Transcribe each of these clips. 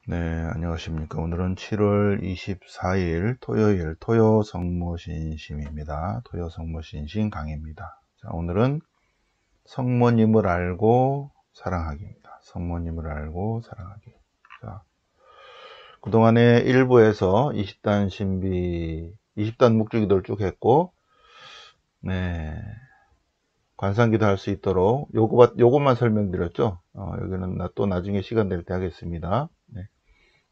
네, 안녕하십니까. 오늘은 7월 24일 토요일 토요성모신심입니다. 토요성모신심 강의입니다. 자, 오늘은 성모님을 알고 사랑하기입니다. 성모님을 알고 사랑하기. 자, 그동안에 1부에서 20단 신비, 20단 묵주기도를 쭉 했고, 네, 관상기도 할 수 있도록 요것만 설명드렸죠. 여기는 또 나중에 시간 될 때 하겠습니다. 네.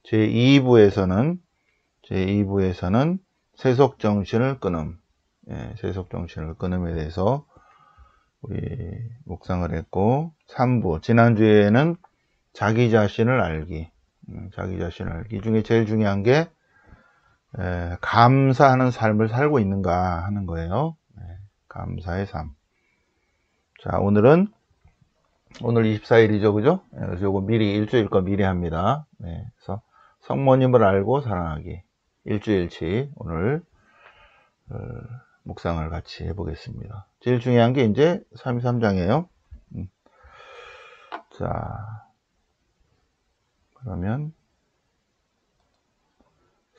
제2부에서는 세속정신을 끊음, 세속정신을 끊음에 대해서 우리 묵상을 했고, 3부, 지난주에는 자기 자신을 알기, 자기 자신을 알기 중에 제일 중요한 게 감사하는 삶을 살고 있는가 하는 거예요. 감사의 삶. 자, 오늘 24일이죠, 그죠? 그래서 요거 미리 일주일 거 미리 합니다. 네, 그래서 성모님을 알고 사랑하기. 일주일치 오늘 묵상을 같이 해보겠습니다. 제일 중요한 게 이제 33장이에요. 자, 그러면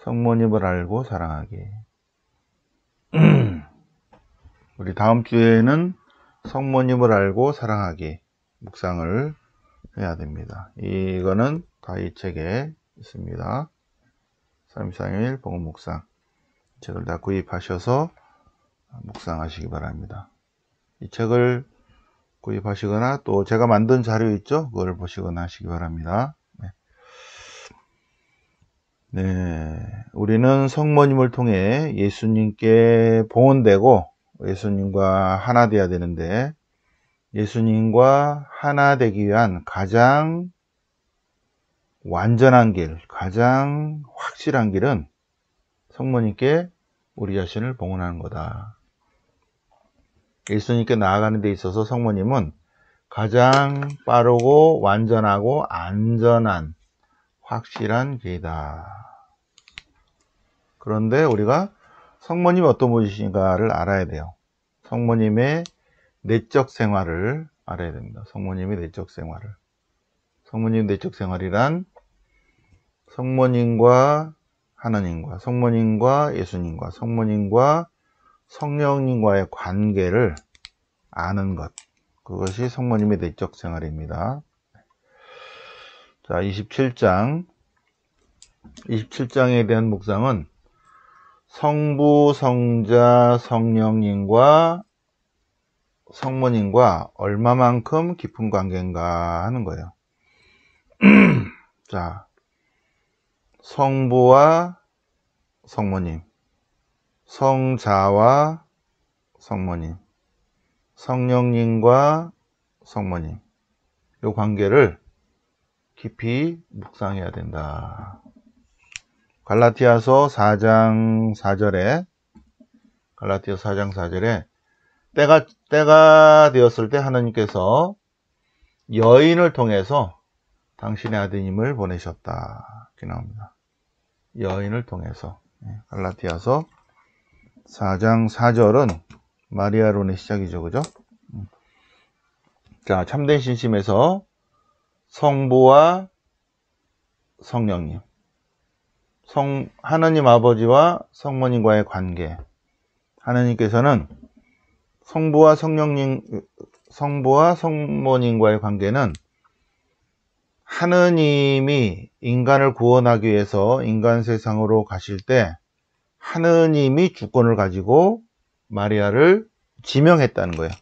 성모님을 알고 사랑하기. 우리 다음 주에는 성모님을 알고 사랑하기 묵상을 해야 됩니다. 이거는 다 이 책에 있습니다. 33일 복음 묵상 책을 다 구입하셔서 묵상하시기 바랍니다. 이 책을 구입하시거나 또 제가 만든 자료 있죠? 그걸 보시거나 하시기 바랍니다. 네, 우리는 성모님을 통해 예수님께 봉헌되고 예수님과 하나 되어야 되는데, 예수님과 하나 되기 위한 가장 완전한 길, 가장 확실한 길은 성모님께 우리 자신을 봉헌하는 거다. 예수님께 나아가는 데 있어서 성모님은 가장 빠르고 완전하고 안전한 확실한 길이다. 그런데 우리가 성모님이 어떤 분이신가를 알아야 돼요. 성모님의 내적 생활을 알아야 됩니다. 성모님의 내적 생활을. 성모님의 내적 생활이란 성모님과 하나님과, 성모님과 예수님과, 성모님과 성령님과의 관계를 아는 것. 그것이 성모님의 내적 생활입니다. 자, 27장에 대한 묵상은 성부, 성자, 성령님과 성모님과 얼마만큼 깊은 관계인가 하는 거예요. 자, 성부와 성모님, 성자와 성모님, 성령님과 성모님, 이 관계를 깊이 묵상해야 된다. 갈라디아서 4장 4절에 때가 되었을 때 하나님께서 여인을 통해서 당신의 아드님을 보내셨다. 이렇게 나옵니다. 여인을 통해서. 갈라디아서 4장 4절은 마리아론의 시작이죠. 그죠? 자, 참된 신심에서 성부와 성령님, 하나님 아버지와 성모님과의 관계. 하나님께서는 성부와 성모님과의 관계는 하느님이 인간을 구원하기 위해서 인간 세상으로 가실 때 하느님이 주권을 가지고 마리아를 지명했다는 거예요.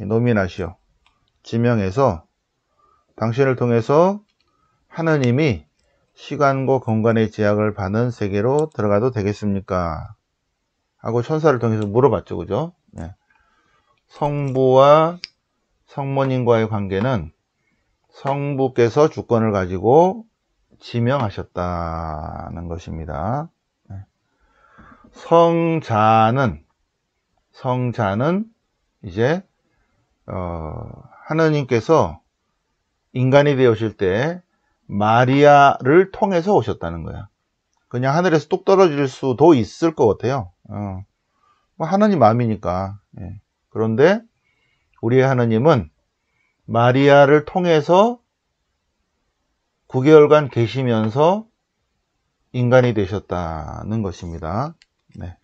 노미나시오. 지명해서 당신을 통해서 하느님이 시간과 공간의 제약을 받는 세계로 들어가도 되겠습니까? 하고 천사를 통해서 물어봤죠. 그죠? 네. 성부와 성모님과의 관계는 성부께서 주권을 가지고 지명하셨다는 것입니다. 성자는 이제 하느님께서 인간이 되오실 때 마리아를 통해서 오셨다는 거야. 그냥 하늘에서 뚝 떨어질 수도 있을 것 같아요. 뭐 하느님 마음이니까. 그런데 우리의 하느님은 마리아를 통해서 9개월간 계시면서 인간이 되셨다는 것입니다. 네.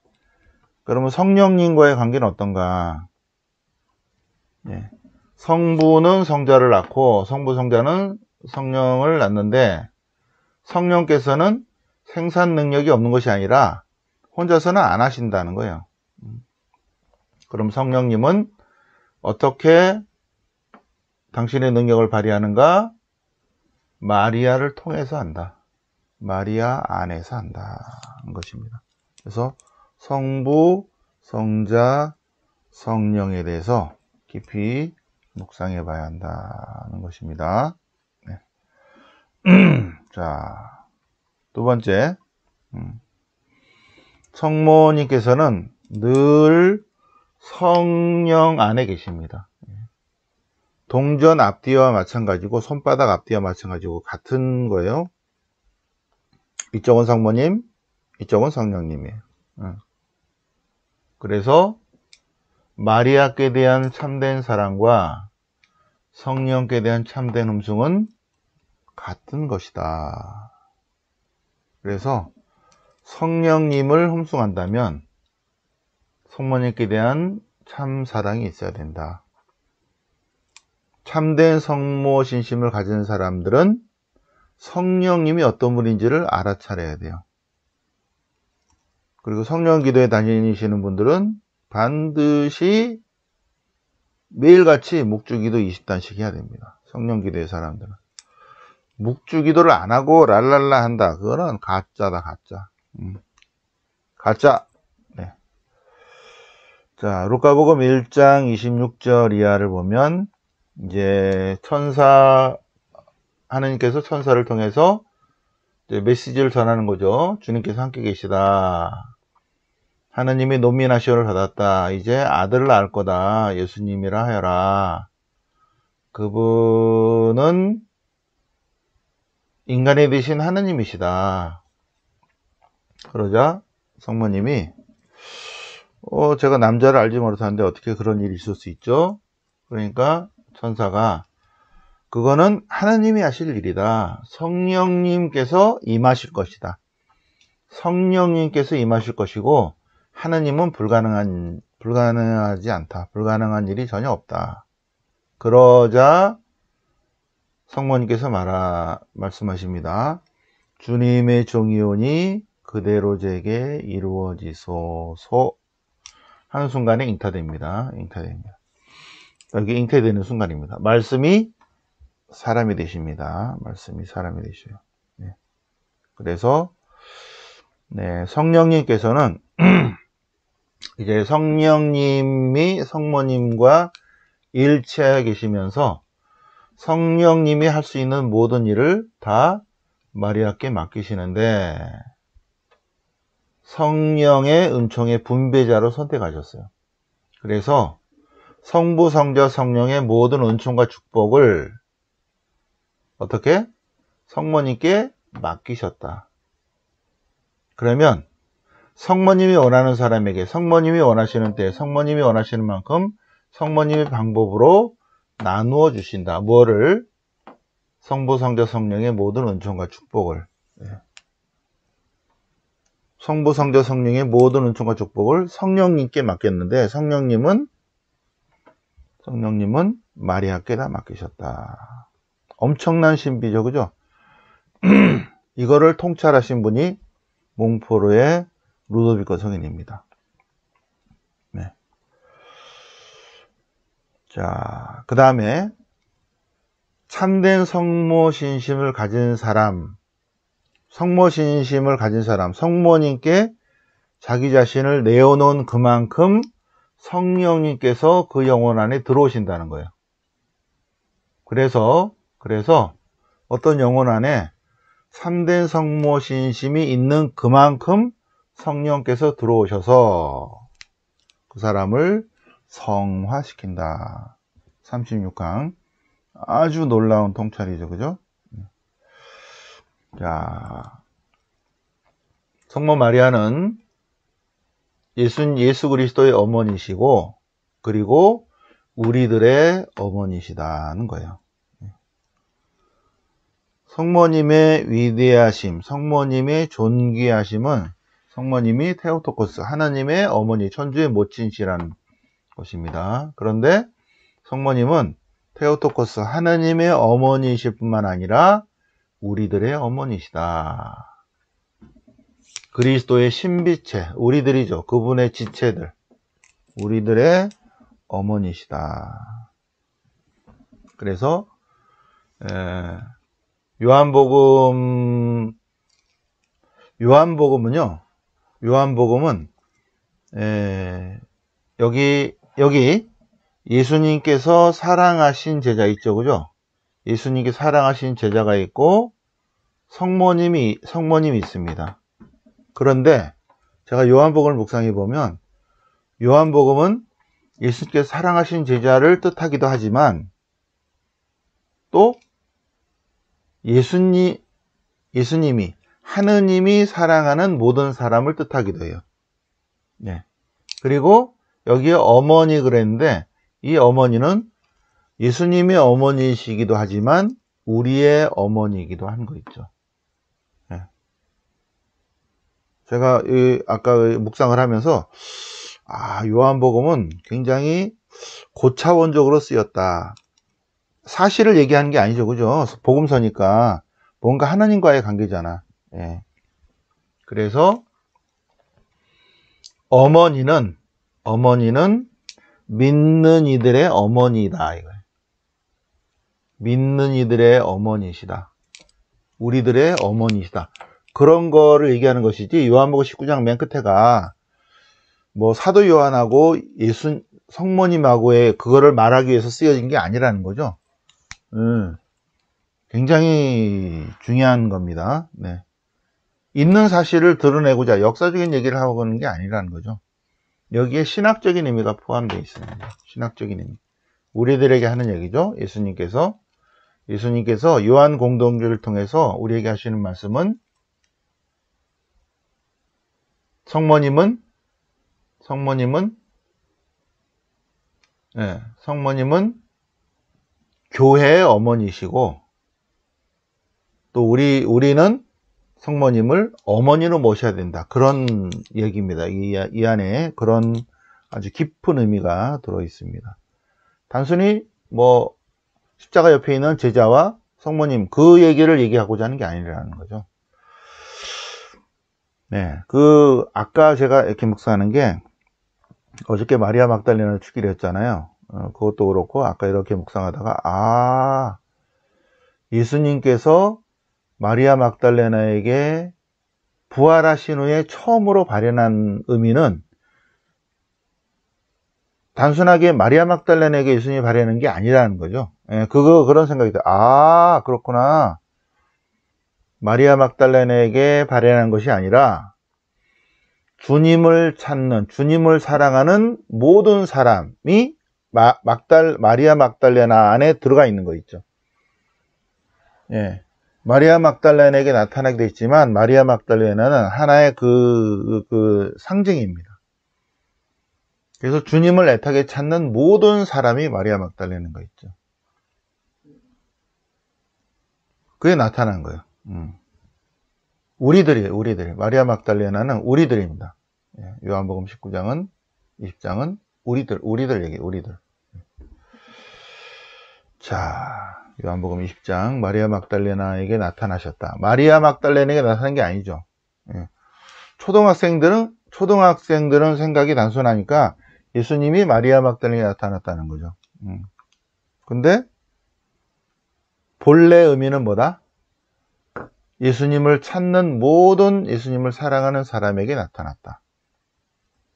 그러면 성령님과의 관계는 어떤가? 네. 성부는 성자를 낳고 성부 성자는 성령을 낳는데 성령께서는 생산 능력이 없는 것이 아니라 혼자서는 안 하신다는 거예요. 그럼 성령님은 어떻게 당신의 능력을 발휘하는가? 마리아를 통해서 한다. 마리아 안에서 한다는 것입니다. 그래서 성부, 성자, 성령에 대해서 깊이 묵상해 봐야 한다는 것입니다. 네. 자, 두 번째, 성모님께서는 늘 성령 안에 계십니다. 동전 앞뒤와 마찬가지고 손바닥 앞뒤와 마찬가지고 같은 거예요. 이쪽은 성모님, 이쪽은 성령님이에요. 그래서 마리아께 대한 참된 사랑과 성령께 대한 참된 음성은 같은 것이다. 그래서 성령님을 흠숭한다면 성모님께 대한 참 사랑이 있어야 된다. 참된 성모 신심을 가진 사람들은 성령님이 어떤 분인지를 알아차려야 돼요. 그리고 성령 기도에 다니시는 분들은 반드시 매일같이 묵주기도 20단씩 해야 됩니다. 성령 기도의 사람들은. 묵주기도를 안 하고 랄랄라 한다. 그거는 가짜다, 가짜. 가짜. 네. 자, 루카복음 1장 26절 이하를 보면 이제 하느님께서 천사를 통해서 이제 메시지를 전하는 거죠. 주님께서 함께 계시다. 하느님이 노미나시온을 받았다. 이제 아들을 낳을 거다. 예수님이라 하여라. 그분은 인간이 되신 하느님이시다. 그러자 성모님이 제가 남자를 알지 못하는데 어떻게 그런 일이 있을 수 있죠? 그러니까 천사가 그거는 하느님이 하실 일이다. 성령님께서 임하실 것이다. 성령님께서 임하실 것이고 하느님은 불가능하지 않다. 불가능한 일이 전혀 없다. 그러자 성모님께서 말씀하십니다. 주님의 종이오니 그대로 제게 이루어지소서 하는 순간에 잉타됩니다. 여기 잉태되는 순간입니다. 말씀이 사람이 되십니다. 말씀이 사람이 되셔요. 네. 그래서 네, 성령님께서는 이제 성령님이 성모님과 일체하여 계시면서 성령님이 할 수 있는 모든 일을 다 마리아께 맡기시는데 성령의 은총의 분배자로 선택하셨어요. 그래서 성부, 성자, 성령의 모든 은총과 축복을 어떻게? 성모님께 맡기셨다. 그러면 성모님이 원하는 사람에게 성모님이 원하시는 때 성모님이 원하시는 만큼 성모님의 방법으로 나누어 주신다. 뭐를? 성부, 성자, 성령의 모든 은총과 축복을. 성부, 성자, 성령의 모든 은총과 축복을 성령님께 맡겼는데 성령님은 마리아께 다 맡기셨다. 엄청난 신비죠, 그죠? 이거를 통찰하신 분이 몽포르의 루도비코 성인입니다. 네. 자, 그 다음에 참된 성모신심을 가진 사람, 성모님께 자기 자신을 내어놓은 그만큼 성령님께서 그 영혼 안에 들어오신다는 거예요. 그래서 어떤 영혼 안에 참된 성모신심이 있는 그만큼 성령께서 들어오셔서 그 사람을 성화시킨다. 36강. 아주 놀라운 통찰이죠. 그죠? 자, 성모 마리아는 예수 그리스도의 어머니시고 그리고 우리들의 어머니시다는 거예요. 성모님의 위대하심, 성모님의 존귀하심은 성모님이 테오토코스, 하나님의 어머니, 천주의 모친이라는 것입니다. 그런데 성모님은 테오토코스, 하나님의 어머니이실 뿐만 아니라 우리들의 어머니시다. 그리스도의 신비체, 우리들이죠. 그분의 지체들, 우리들의 어머니시다. 그래서 요한복음은요, 요한복음은 여기 예수님께서 사랑하신 제자 있죠, 그죠? 예수님께 사랑하신 제자가 있고 성모님이 있습니다. 그런데 제가 요한복음을 묵상해 보면 요한복음은 예수님께서 사랑하신 제자를 뜻하기도 하지만 또 예수님이 하느님이 사랑하는 모든 사람을 뜻하기도 해요. 네. 그리고 여기에 어머니 그랬는데 이 어머니는 예수님의 어머니이시기도 하지만 우리의 어머니이기도 한 거 있죠. 네. 제가 아까 묵상을 하면서 요한복음은 굉장히 고차원적으로 쓰였다. 사실을 얘기하는 게 아니죠, 그죠? 복음서니까 뭔가 하나님과의 관계잖아. 예. 그래서 어머니는 믿는 이들의 어머니다. 이거예요. 믿는 이들의 어머니시다. 우리들의 어머니시다. 그런 거를 얘기하는 것이지 요한복음 19장 맨 끝에가 뭐 사도 요한하고 성모님하고의 그거를 말하기 위해서 쓰여진 게 아니라는 거죠. 굉장히 중요한 겁니다. 네. 있는 사실을 드러내고자 역사적인 얘기를 하고 그러는 게 아니라는 거죠. 여기에 신학적인 의미가 포함되어 있습니다. 신학적인 의미. 우리들에게 하는 얘기죠. 예수님께서 요한 공동교를 통해서 우리에게 하시는 말씀은 성모님은 교회의 어머니시고 또 우리는 성모님을 어머니로 모셔야 된다. 그런 얘기입니다. 이 안에 그런 아주 깊은 의미가 들어 있습니다. 단순히 뭐 십자가 옆에 있는 제자와 성모님 그 얘기를 얘기하고자 하는 게 아니라는 거죠. 네, 아까 제가 이렇게 묵상하는 게 어저께 마리아 막달레나 축기를 했잖아요. 그것도 그렇고 아까 이렇게 묵상하다가 예수님께서 마리아 막달레나에게 부활하신 후에 처음으로 발현한 의미는 단순하게 마리아 막달레나에게 예수님이 발현한 게 아니라는 거죠. 예, 그런 생각이 들어요. 그렇구나. 마리아 막달레나에게 발현한 것이 아니라 주님을 찾는, 주님을 사랑하는 모든 사람이 마리아 막달레나 안에 들어가 있는 거 있죠. 예. 마리아 막달레나에게 나타나게 돼 있지만 마리아 막달레나는 하나의 그 상징입니다. 그래서 주님을 애타게 찾는 모든 사람이 마리아 막달레나인 거 있죠. 그게 나타난 거예요. 우리들이 마리아 막달레나는 우리들입니다. 예. 요한복음 19장은 20장은 우리들 얘기, 우리들. 자, 요한복음 20장 마리아 막달레나에게 나타나셨다. 마리아 막달레나에게 나타난 게 아니죠. 예. 초등학생들은 생각이 단순하니까 예수님이 마리아 막달레나에게 나타났다는 거죠. 근데 본래 의미는 뭐다? 예수님을 찾는 모든 예수님을 사랑하는 사람에게 나타났다.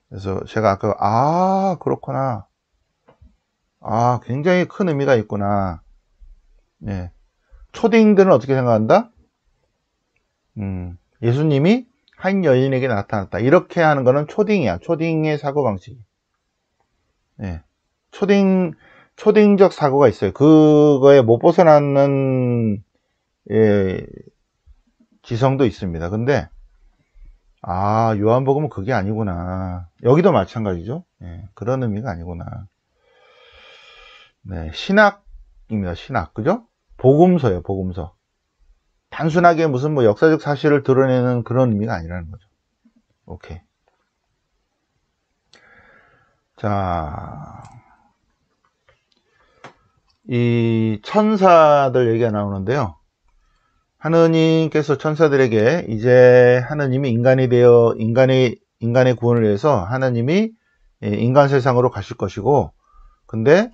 그래서 제가 아까 그렇구나. 굉장히 큰 의미가 있구나. 예. 초딩들은 어떻게 생각한다? 예수님이 한 여인에게 나타났다. 이렇게 하는 거는 초딩이야. 초딩의 사고방식. 예. 초딩적 사고가 있어요. 그거에 못 벗어나는, 지성도 있습니다. 근데, 요한복음은 그게 아니구나. 여기도 마찬가지죠. 예. 그런 의미가 아니구나. 네. 신학입니다. 신학. 그죠? 복음서예요, 복음서. 단순하게 무슨 뭐 역사적 사실을 드러내는 그런 의미가 아니라는 거죠. 오케이. 자, 이 천사들 얘기가 나오는데요. 하느님께서 천사들에게 이제 하느님이 인간이 되어 인간의 구원을 위해서 하느님이 인간 세상으로 가실 것이고, 근데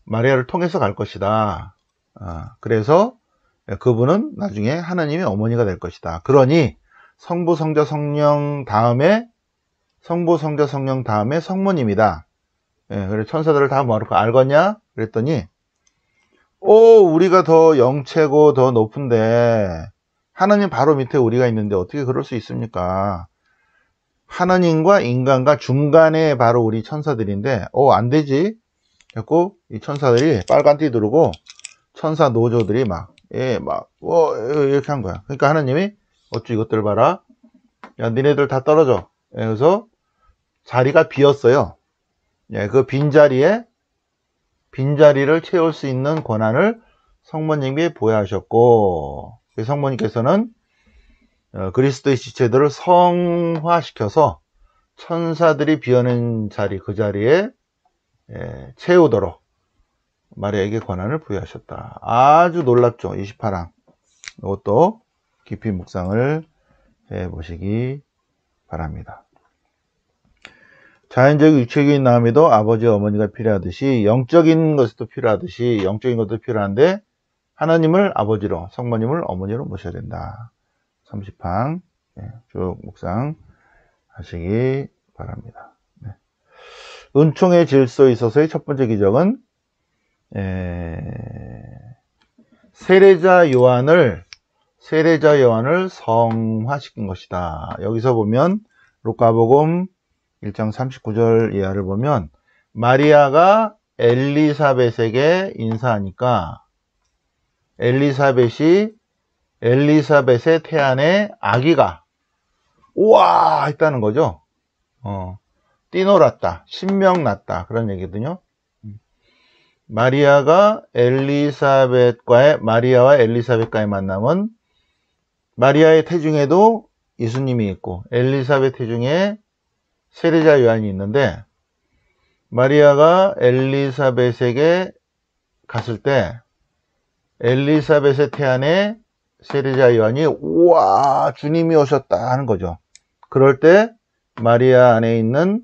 마리아를 통해서 갈 것이다. 그래서 그분은 나중에 하느님의 어머니가 될 것이다. 그러니 성부, 성자, 성령 다음에 성모님이다. 그래서 천사들을 다 뭐라고 알겠냐? 그랬더니 우리가 더 영체고 더 높은데 하느님 바로 밑에 우리가 있는데 어떻게 그럴 수 있습니까? 하느님과 인간과 중간에 바로 우리 천사들인데 안 되지. 그래서 이 천사들이 빨간띠 두르고 천사 노조들이 이렇게 한 거야. 그러니까 하느님이 어쭈 이것들 봐라. 야, 니네들 다 떨어져. 그래서 자리가 비었어요. 그 빈자리를 채울 수 있는 권한을 성모님이 부여하셨고, 성모님께서는 그리스도의 지체들을 성화시켜서 천사들이 비어낸 자리, 그 자리에 채우도록 마리아에게 권한을 부여하셨다. 아주 놀랍죠. 28항. 이것도 깊이 묵상을 해보시기 바랍니다. 자연적 육체적인 나음에도 아버지와 어머니가 필요하듯이 영적인 것도 필요하듯이 영적인 것도 필요한데 하나님을 아버지로, 성모님을 어머니로 모셔야 된다. 30항 쭉 묵상 하시기 바랍니다. 은총의 질서에 있어서의 첫 번째 기적은 세례자 요한을 성화시킨 것이다. 여기서 보면 루카복음 1장 39절 이하를 보면 마리아가 엘리사벳에게 인사하니까 엘리사벳의 태안에 아기가 우와 했다는 거죠. 뛰놀았다, 신명났다, 그런 얘기거든요. 마리아와 엘리사벳과의 만남은 마리아의 태중에도 예수님이 있고 엘리사벳 태중에 세례자 요한이 있는데, 마리아가 엘리사벳에게 갔을 때 엘리사벳의 태안에 세례자 요한이 우와 주님이 오셨다 하는 거죠. 그럴 때 마리아 안에 있는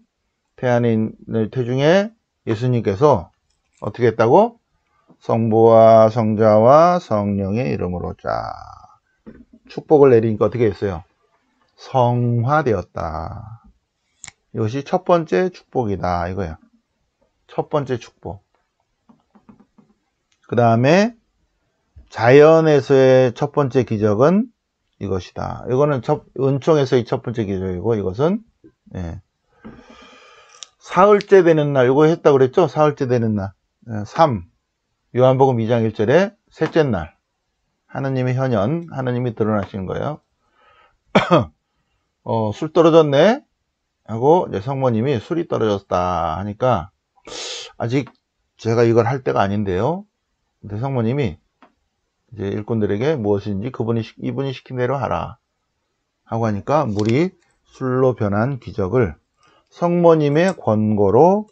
태안에 있는 태중에 예수님께서 어떻게 했다고? 성부와 성자와 성령의 이름으로 쫙 축복을 내리니까 어떻게 했어요? 성화되었다. 이것이 첫 번째 축복이다 이거야. 첫 번째 축복. 그 다음에 자연에서의 첫 번째 기적은 이것이다. 이거는 은총에서의 첫 번째 기적이고, 이것은 사흘째 되는 날, 이거 했다고 그랬죠? 사흘째 되는 날. 3. 요한복음 2장 1절에 셋째 날. 하느님의 현현, 하느님이 드러나시는 거예요. 술 떨어졌네? 하고 이제 성모님이 술이 떨어졌다 하니까 아직 제가 이걸 할 때가 아닌데요. 근데 성모님이 이제 일꾼들에게 무엇인지 이분이 시킨 대로 하라 하고 하니까 물이 술로 변한 기적을 성모님의 권고로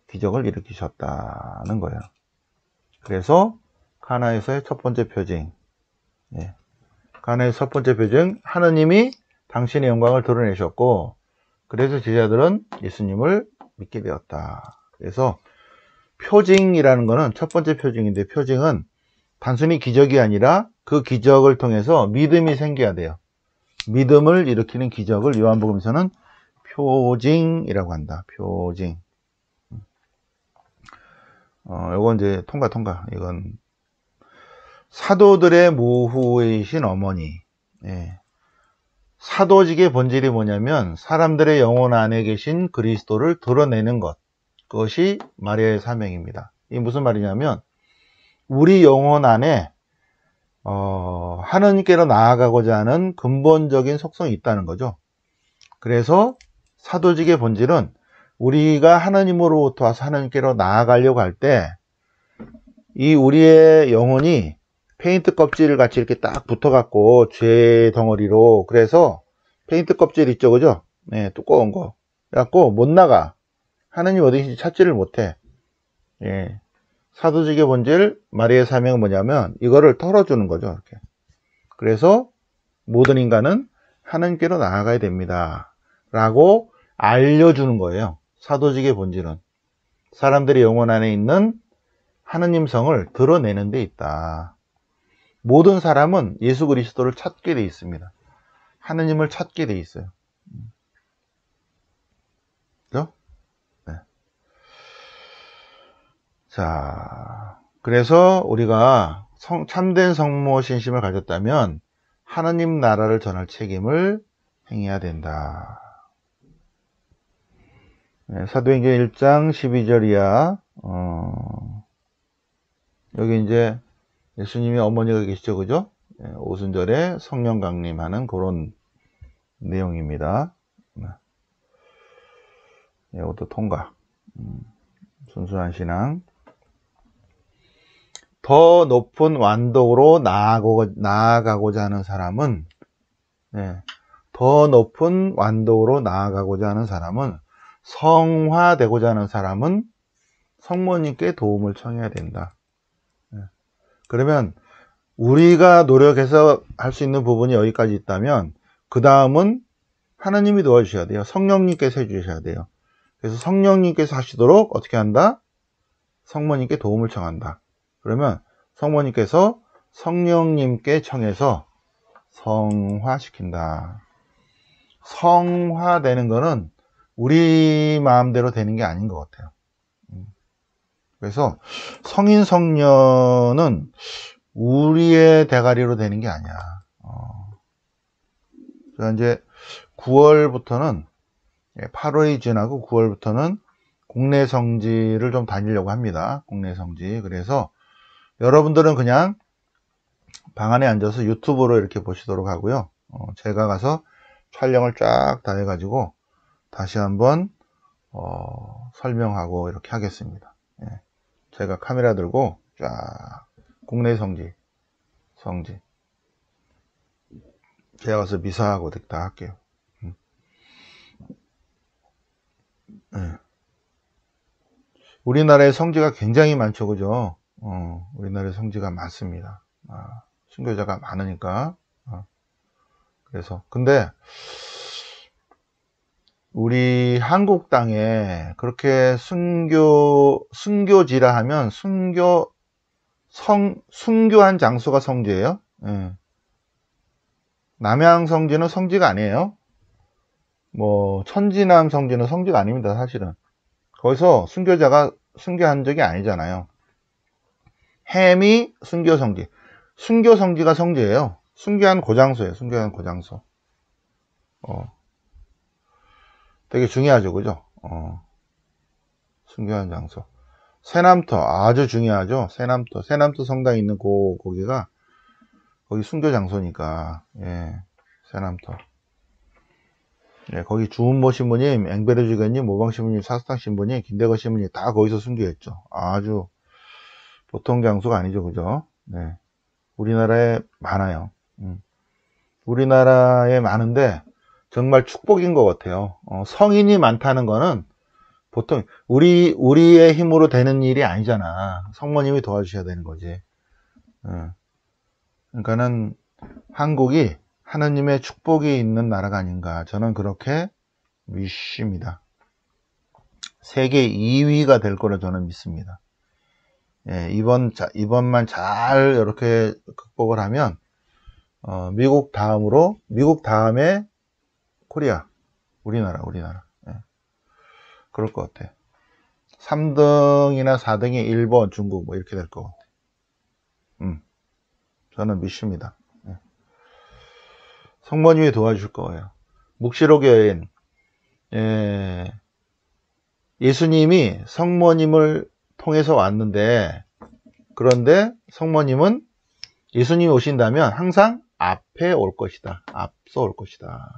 기적을 일으키셨다는 거예요. 그래서 가나에서의 첫 번째 표징, 가나의 첫 번째 표징, 하느님이 당신의 영광을 드러내셨고, 그래서 제자들은 예수님을 믿게 되었다. 그래서 표징이라는 거는 첫 번째 표징인데, 표징은 단순히 기적이 아니라 그 기적을 통해서 믿음이 생겨야 돼요. 믿음을 일으키는 기적을 요한복음에서는 표징이라고 한다. 표징. 요건 이제 통과. 이건 사도들의 모후이신 어머니. 사도직의 본질이 뭐냐면 사람들의 영혼 안에 계신 그리스도를 드러내는 것. 그것이 마리아의 사명입니다. 이게 무슨 말이냐면 우리 영혼 안에 하느님께로 나아가고자 하는 근본적인 속성이 있다는 거죠. 그래서 사도직의 본질은 우리가 하느님으로부터 와서 하느님께로 나아가려고 할 때 이 우리의 영혼이 페인트 껍질 같이 이렇게 딱 붙어 갖고 죄 덩어리로, 그래서 페인트 껍질 있죠, 그죠? 네, 두꺼운 거 그래갖고 못 나가. 하느님 어디신지 찾지를 못해. 예. 사도직의 본질 마리아의 사명은 뭐냐면 이거를 털어주는 거죠, 이렇게. 그래서 모든 인간은 하느님께로 나아가야 됩니다 라고 알려주는 거예요. 사도직의 본질은 사람들의 영혼 안에 있는 하느님 성을 드러내는 데 있다. 모든 사람은 예수 그리스도를 찾게 돼 있습니다. 하느님을 찾게 돼 있어요. 그죠? 네. 자, 그래서 우리가 참된 성모 신심을 가졌다면 하느님 나라를 전할 책임을 행해야 된다. 네, 사도행전 1장 12절 이하, 여기 이제 예수님의 어머니가 계시죠, 그죠? 네, 오순절에 성령 강림하는 그런 내용입니다. 네, 이것도 통과. 순수한 신앙. 더 높은 완독으로 나아가고자 하는 사람은, 네, 더 높은 완독으로 나아가고자 하는 사람은, 성화되고자 하는 사람은 성모님께 도움을 청해야 된다. 네. 그러면 우리가 노력해서 할 수 있는 부분이 여기까지 있다면 그 다음은 하나님이 도와주셔야 돼요. 성령님께서 해주셔야 돼요. 그래서 성령님께서 하시도록 어떻게 한다? 성모님께 도움을 청한다. 그러면 성모님께서 성령님께 청해서 성화시킨다. 성화되는 거는 우리 마음대로 되는 게 아닌 것 같아요. 그래서 성인 성녀는 우리의 대가리로 되는 게 아니야. 자, 이제 9월부터는 8월이 지나고 9월부터는 국내 성지를 좀 다니려고 합니다. 국내 성지. 그래서 여러분들은 그냥 방 안에 앉아서 유튜브로 이렇게 보시도록 하고요. 제가 가서 촬영을 쫙 다 해가지고 다시 한번 설명하고 이렇게 하겠습니다. 예. 제가 카메라 들고 쫙 국내 성지 제가 가서 미사하고 다 할게요. 예. 우리나라의 성지가 굉장히 많죠, 그죠? 우리나라의 성지가 많습니다. 순교자가 많으니까. 그래서 근데 우리 한국 땅에 그렇게 순교지라 하면 순교한 장소가 성지예요. 예. 남양 성지는 성지가 아니에요. 뭐 천지남 성지는 성지가 아닙니다, 사실은. 거기서 순교자가 순교한 적이 아니잖아요. 햄이 순교 성지, 순교 성지가 성지예요. 순교한 고장소예요. 순교한 고장소. 되게 중요하죠, 그죠? 순교한 장소. 새남터 아주 중요하죠. 새남터 성당에 있는 거기가 거기 순교 장소니까. 예, 새남터. 예, 거기 주은모 신부님, 앵베르 주교님, 모방 신부님, 사스탕 신부님, 김대거 신부님 다 거기서 순교했죠. 아주 보통 장소가 아니죠, 그죠? 네, 우리나라에 많아요. 우리나라에 많은데 정말 축복인 것 같아요. 성인이 많다는 거는 보통 우리의 힘으로 되는 일이 아니잖아. 성모님이 도와주셔야 되는 거지. 그러니까는 한국이 하나님의 축복이 있는 나라가 아닌가, 저는 그렇게 믿습니다. 세계 2위가 될 거라 저는 믿습니다. 예, 이번만 잘 이렇게 극복을 하면 미국 다음에 코리아, 우리나라. 예, 그럴 것 같아. 3등이나 4등이 일본, 중국 뭐 이렇게 될 것 같아. 저는 믿습니다. 예. 성모님이 도와줄 거예요. 묵시록 여인, 예수님이 성모님을 통해서 왔는데, 그런데 성모님은 예수님이 오신다면 항상 앞에 올 것이다. 앞서 올 것이다.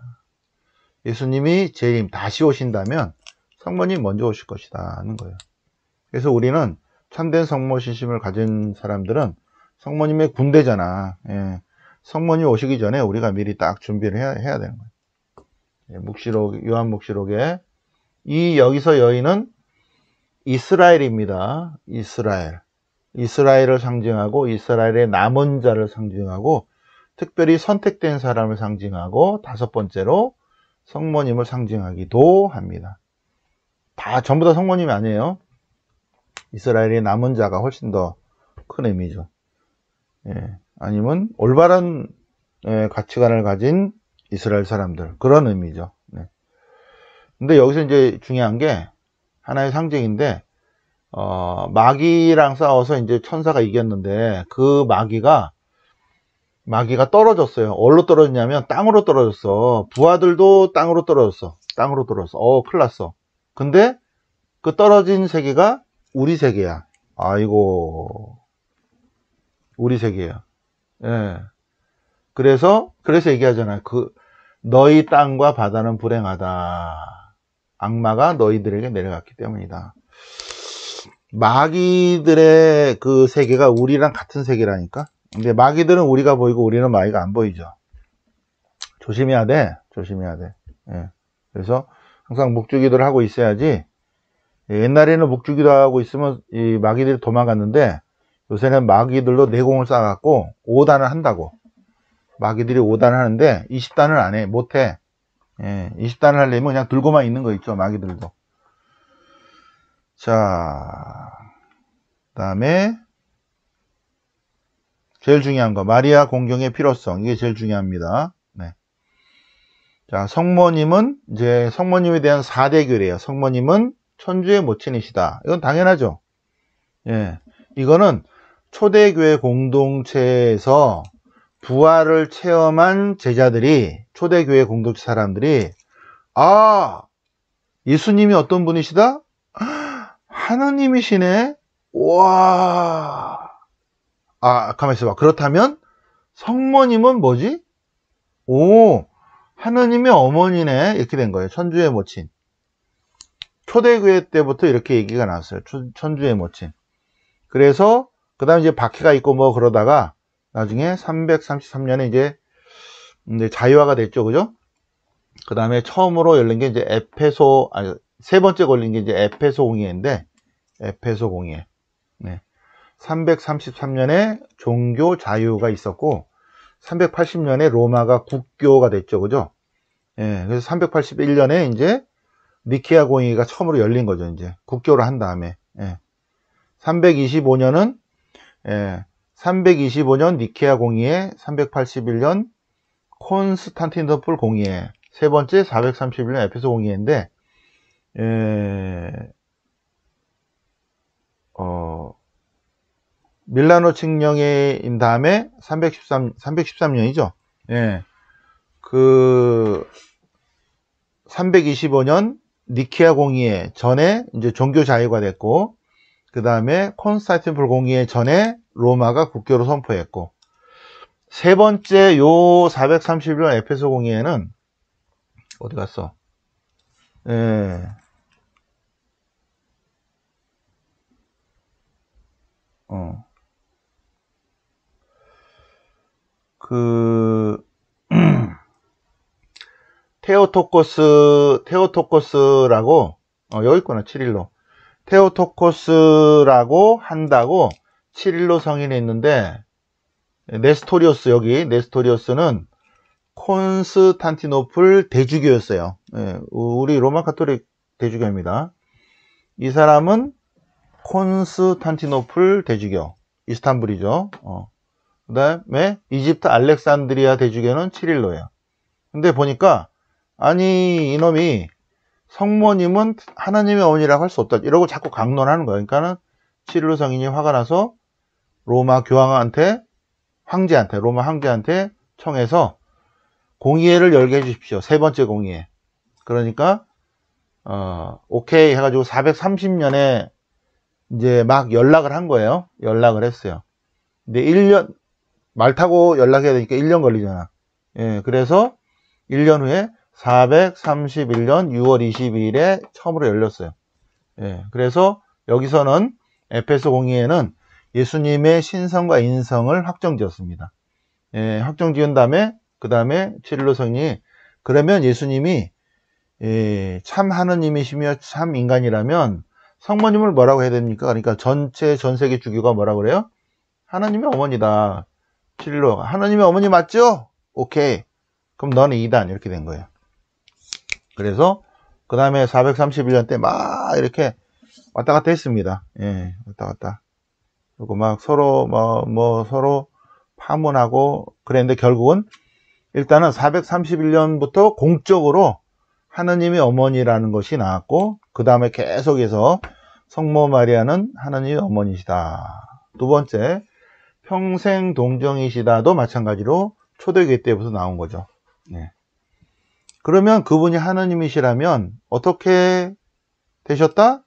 예수님이 재림 다시 오신다면 성모님 먼저 오실 것이다 하는 거예요. 그래서 우리는 참된 성모 신심을 가진 사람들은 성모님의 군대잖아. 예. 성모님 오시기 전에 우리가 미리 딱 준비를 해야 되는 거예요. 예, 요한묵시록에 여기서 여인은 이스라엘입니다. 이스라엘을 상징하고 이스라엘의 남은 자를 상징하고 특별히 선택된 사람을 상징하고 다섯 번째로 성모님을 상징하기도 합니다. 전부 다 성모님이 아니에요. 이스라엘의 남은 자가 훨씬 더 큰 의미죠. 예, 아니면 올바른 가치관을 가진 이스라엘 사람들, 그런 의미죠. 네. 근데 여기서 이제 중요한 게 하나의 상징인데, 마귀랑 싸워서 이제 천사가 이겼는데, 그 마귀가 떨어졌어요. 어디로 떨어졌냐면 땅으로 떨어졌어. 부하들도 땅으로 떨어졌어. 큰일 났어. 근데 그 떨어진 세계가 우리 세계야. 아이고, 우리 세계야. 예. 그래서 얘기하잖아요. 너희 땅과 바다는 불행하다. 악마가 너희들에게 내려갔기 때문이다. 마귀들의 그 세계가 우리랑 같은 세계라니까. 근데 마귀들은 우리가 보이고 우리는 마귀가 안 보이죠. 조심해야 돼. 예. 그래서 항상 묵주기도를 하고 있어야지. 옛날에는 묵주기도 하고 있으면 이 마귀들이 도망갔는데, 요새는 마귀들로 내공을 쌓아갖고 5단을 한다고. 마귀들이 5단을 하는데 20단을 안 해. 못해. 예, 20단을 하려면 그냥 들고만 있는 거 있죠. 마귀들도. 자, 그다음에 제일 중요한 거, 마리아 공경의 필요성. 이게 제일 중요합니다. 네. 자, 성모님에 대한 4대교래요. 성모님은 천주의 모친이시다. 이건 당연하죠. 예. 이거는 초대교회 공동체에서 부활을 체험한 제자들이, 초대교회 공동체 사람들이, 예수님이 어떤 분이시다? 하나님이시네? 와. 가만히 있어봐. 그렇다면 성모님은 뭐지? 하나님의 어머니네. 이렇게 된 거예요. 천주의 모친. 초대교회 때부터 이렇게 얘기가 나왔어요. 천주의 모친. 그래서 그 다음에 이제 박해가 있고 뭐 그러다가 나중에 333년에 이제 자유화가 됐죠. 그죠? 그 다음에 처음으로 열린 게 이제 세 번째 걸린 게 이제 에페소 공의회인데, 에페소 공의회. 네. 333년에 종교 자유가 있었고, 380년에 로마가 국교가 됐죠. 그죠? 예. 그래서 381년에 이제 니케아 공의회가 처음으로 열린 거죠. 이제 국교를 한 다음에. 예. 325년은 325년 니케아 공의회, 381년 콘스탄티노플 공의회, 세 번째 431년 에페소 공의회인데, 밀라노 칙령인 다음에 313년이죠. 예. 325년 니케아 공의회 전에 이제 종교 자유가 됐고, 그 다음에 콘스탄티노플 공의회 전에 로마가 국교로 선포했고, 세 번째 요 431년 에페소 공의회는 어디 갔어? 예. 테오토코스라고, 여기 있구나, 치릴로. 테오토코스라고 한다고 치릴로 성인이 있는데, 네스토리오스는 콘스탄티노플 대주교였어요. 예, 우리 로마 카톨릭 대주교입니다. 이 사람은 콘스탄티노플 대주교, 이스탄불이죠. 그 다음에 이집트 알렉산드리아 대주교는 치릴로예요. 근데 보니까 이놈이 성모님은 하나님의 어머니라고 할 수 없다 이러고 자꾸 강론하는 거예요. 그러니까는 치릴로 성인이 화가 나서 로마 황제한테 청해서 공의회를 열게 해주십시오. 세 번째 공의회. 그러니까 오케이 해가지고 430년에 이제 막 연락을 한 거예요. 연락을 했어요. 근데 1년 말 타고 연락해야 되니까 1년 걸리잖아. 예, 그래서 1년 후에 431년 6월 22일에 처음으로 열렸어요. 예, 그래서 여기서는 에페소 공의회는 예수님의 신성과 인성을 확정지었습니다. 예, 확정지은 다음에 그 다음에 칠일로 성령이 그러면 예수님이 참 하느님이시며 참 인간이라면 성모님을 뭐라고 해야 됩니까? 그러니까 전 세계 주교가 뭐라고 그래요? 하느님의 어머니다. 칠일로 하느님의 어머니 맞죠? 오케이. 그럼 너는 2단 이렇게 된 거예요. 그래서 그 다음에 431년 때 막 이렇게 왔다 갔다 했습니다. 예, 왔다 갔다. 그리고 막 서로 서로 파문하고 그랬는데 결국은 일단은 431년부터 공적으로 하느님의 어머니라는 것이 나왔고 그 다음에 계속해서 성모 마리아는 하느님의 어머니시다. 두 번째, 평생 동정이시다도 마찬가지로 초대교회 때부터 나온 거죠. 예. 그러면 그분이 하느님이시라면 어떻게 되셨다?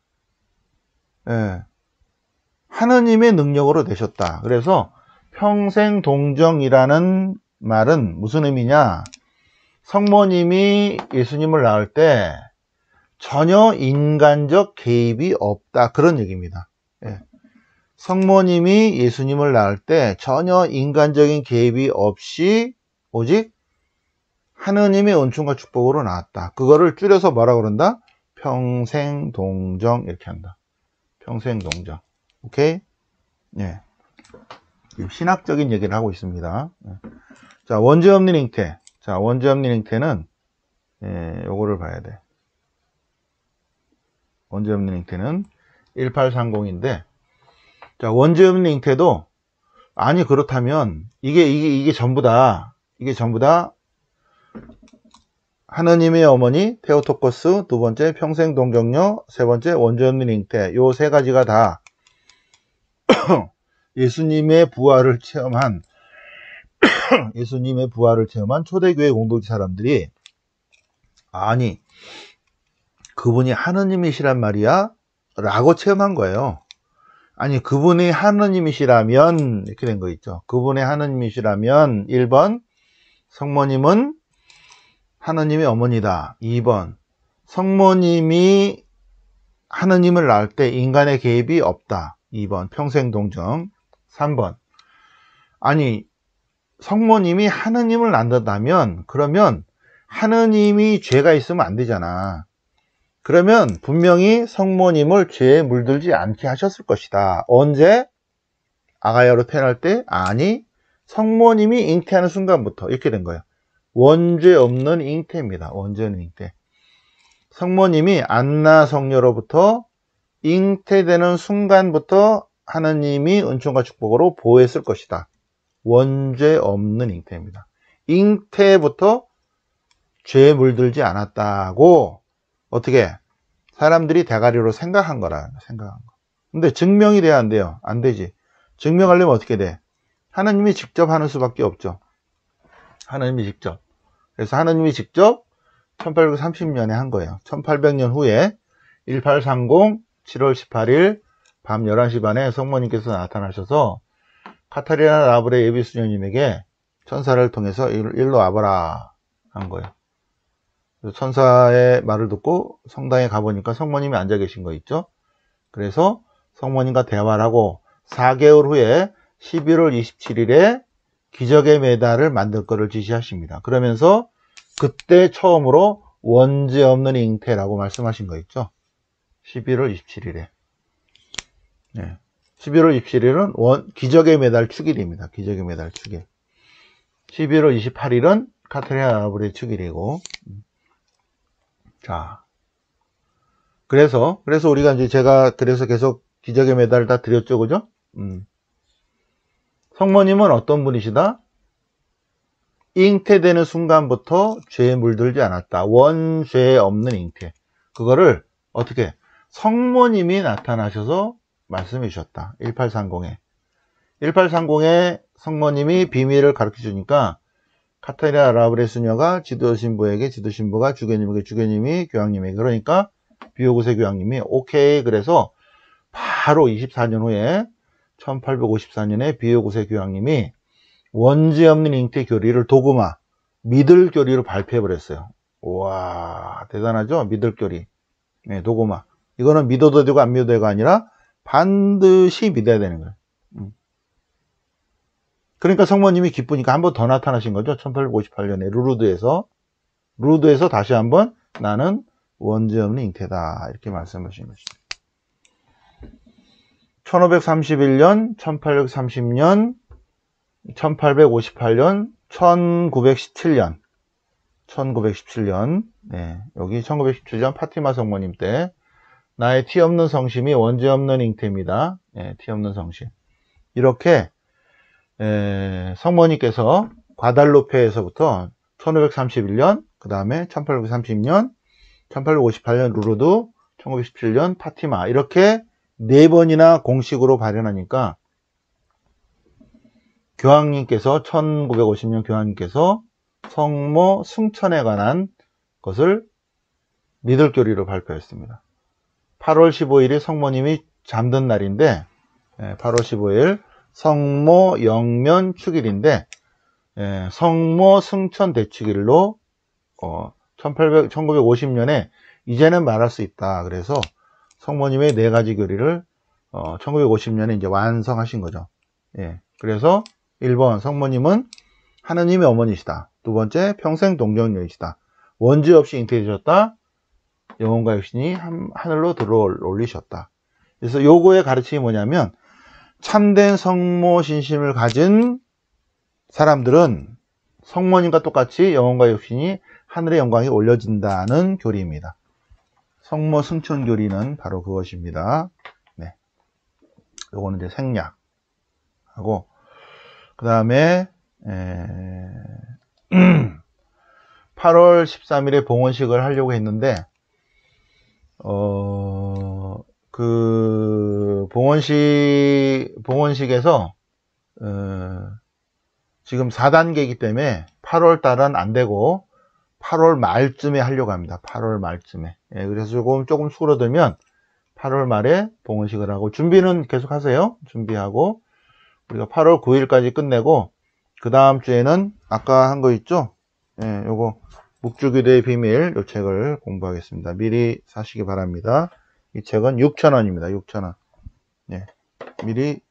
예. 하느님의 능력으로 되셨다. 그래서 평생 동정이라는 말은 무슨 의미냐? 성모님이 예수님을 낳을 때 전혀 인간적 개입이 없다. 그런 얘기입니다. 예. 성모님이 예수님을 낳을 때 전혀 인간적인 개입이 없이 오직 하느님의 은총과 축복으로 낳았다. 그거를 줄여서 뭐라고 그런다? 평생 동정 이렇게 한다. 평생 동정. 오케이? 예. 신학적인 얘기를 하고 있습니다. 자, 원죄 없는 잉태. 자, 원죄 없는 잉태는 요거를 봐야 돼. 원죄 없는 잉태는 1830인데 자, 원죄 없는 잉태도 아니 그렇다면 이게 전부 다 하느님의 어머니 테오토코스, 두 번째 평생 동정녀, 세 번째 원죄 없는 잉태, 요 세 가지가 다 예수님의 부활을 체험한 초대교회 공동체 사람들이 아니 그분이 하느님이시란 말이야? 라고 체험한 거예요. 아니 그분이 하느님이시라면 이렇게 된 거 있죠. 그분의 하느님이시라면 1번 성모님은 하느님의 어머니다. 2번 성모님이 하느님을 낳을 때 인간의 개입이 없다. 2번 평생 동정. 3번 아니 성모님이 하느님을 낳는다면 그러면 하느님이 죄가 있으면 안 되잖아. 그러면 분명히 성모님을 죄에 물들지 않게 하셨을 것이다. 언제? 아가야로 태어날 때? 아니 성모님이 잉태하는 순간부터 이렇게 된 거예요. 원죄 없는 잉태입니다. 원죄 없는 잉태. 성모님이 안나 성녀로부터 잉태되는 순간부터 하느님이 은총과 축복으로 보호했을 것이다. 원죄 없는 잉태입니다. 잉태부터 죄에 물들지 않았다고 어떻게 사람들이 대가리로 생각한 거라. 근데 증명이 돼야 안 돼요. 안 되지. 증명하려면 어떻게 돼? 하느님이 직접 하는 수밖에 없죠. 하느님이 직접. 그래서 하느님이 직접 1830년에 한 거예요. 1800년 후에 1830 7월 18일 밤 11시 반에 성모님께서 나타나셔서 카타리나 라브레 예비수녀님에게 천사를 통해서 일로 와봐라 한 거예요. 그래서 천사의 말을 듣고 성당에 가보니까 성모님이 앉아 계신 거 있죠. 그래서 성모님과 대화를 하고 4개월 후에 11월 27일에 기적의 메달을 만들 거를 지시하십니다. 그러면서 그때 처음으로 원죄 없는 잉태라고 말씀하신 거 있죠. 11월 27일에. 네. 11월 27일은 기적의 메달 축일입니다. 기적의 메달 축일. 11월 28일은 카타리나 라브레 축일이고. 자. 그래서 우리가 이제 제가 계속 기적의 메달을 다 드렸죠. 그죠? 성모님은 어떤 분이시다? 잉태되는 순간부터 죄에 물들지 않았다. 원죄 없는 잉태. 그거를 어떻게? 성모님이 나타나셔서 말씀해 주셨다. 1830에. 1830에 성모님이 비밀을 가르쳐 주니까 카타리나 라브레 수녀가 지도신부에게 지도신부가 주교님에게 주교님이 교황님에게 그러니까 비오구세 교황님이 오케이 그래서 바로 24년 후에 1854년에 비오구세 교황님이 원죄 없는 잉태 교리를 도구마 믿을 교리로 발표해 버렸어요. 와 대단하죠? 믿을 교리. 네, 도구마. 이거는 믿어도 되고 안 믿어도 되고 아니라 반드시 믿어야 되는 거예요. 그러니까 성모님이 기쁘니까 한 번 더 나타나신 거죠. 1858년에 루르드에서 다시 한번 나는 원죄 없는 잉태다 이렇게 말씀하신 것입니다. 1531년, 1830년, 1858년, 1917년, 네, 여기 1917년 파티마 성모님 때 나의 티 없는 성심이 원죄 없는 잉태입니다. 네, 티 없는 성심. 이렇게 성모님께서 과달루페에서부터 1531년, 그 다음에 1830년, 1858년 루르드, 1917년 파티마 이렇게 4번이나 공식으로 발현하니까 교황님께서 1950년 교황님께서 성모 승천에 관한 것을 미들교리로 발표했습니다. 8월 15일이 성모님이 잠든 날인데 8월 15일 성모 영면 축일인데 성모 승천 대축일로 1950년에 이제는 말할 수 있다. 그래서 성모님의 4가지 교리를 1950년에 이제 완성하신 거죠. 예. 그래서 1번 성모님은 하느님의 어머니시다. 두 번째 평생 동정녀이시다. 원죄 없이 잉태되셨다. 영혼과 육신이 하늘로 들어 올리셨다. 그래서 요거의 가르침이 뭐냐면 참된 성모 신심을 가진 사람들은 성모님과 똑같이 영혼과 육신이 하늘의 영광이 올려진다는 교리입니다. 성모 승천 교리는 바로 그것입니다. 네. 요거는 이제 생략하고 그 다음에 8월 13일에 봉헌식을 하려고 했는데 그 봉헌식에서 지금 4단계이기 때문에 8월 달은 안 되고 8월 말쯤에 하려고 합니다. 8월 말쯤에. 예, 그래서 조금 수그러들면 8월 말에 봉헌식을 하고 준비는 계속 하세요. 준비하고 우리가 8월 9일까지 끝내고 그 다음 주에는 아까 한 거 있죠? 예, 요거 묵주기도의 비밀 요 책을 공부하겠습니다. 미리 사시기 바랍니다. 이 책은 6,000원입니다. 6,000원. 예, 미리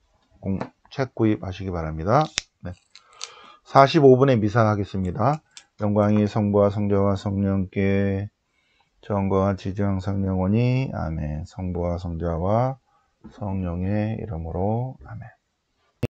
책 구입하시기 바랍니다. 네. 45분에 미사하겠습니다. 영광이 성부와 성자와 성령께 전거와 지정 성령오니 아멘. 성부와 성자와 성령의 이름으로 아멘.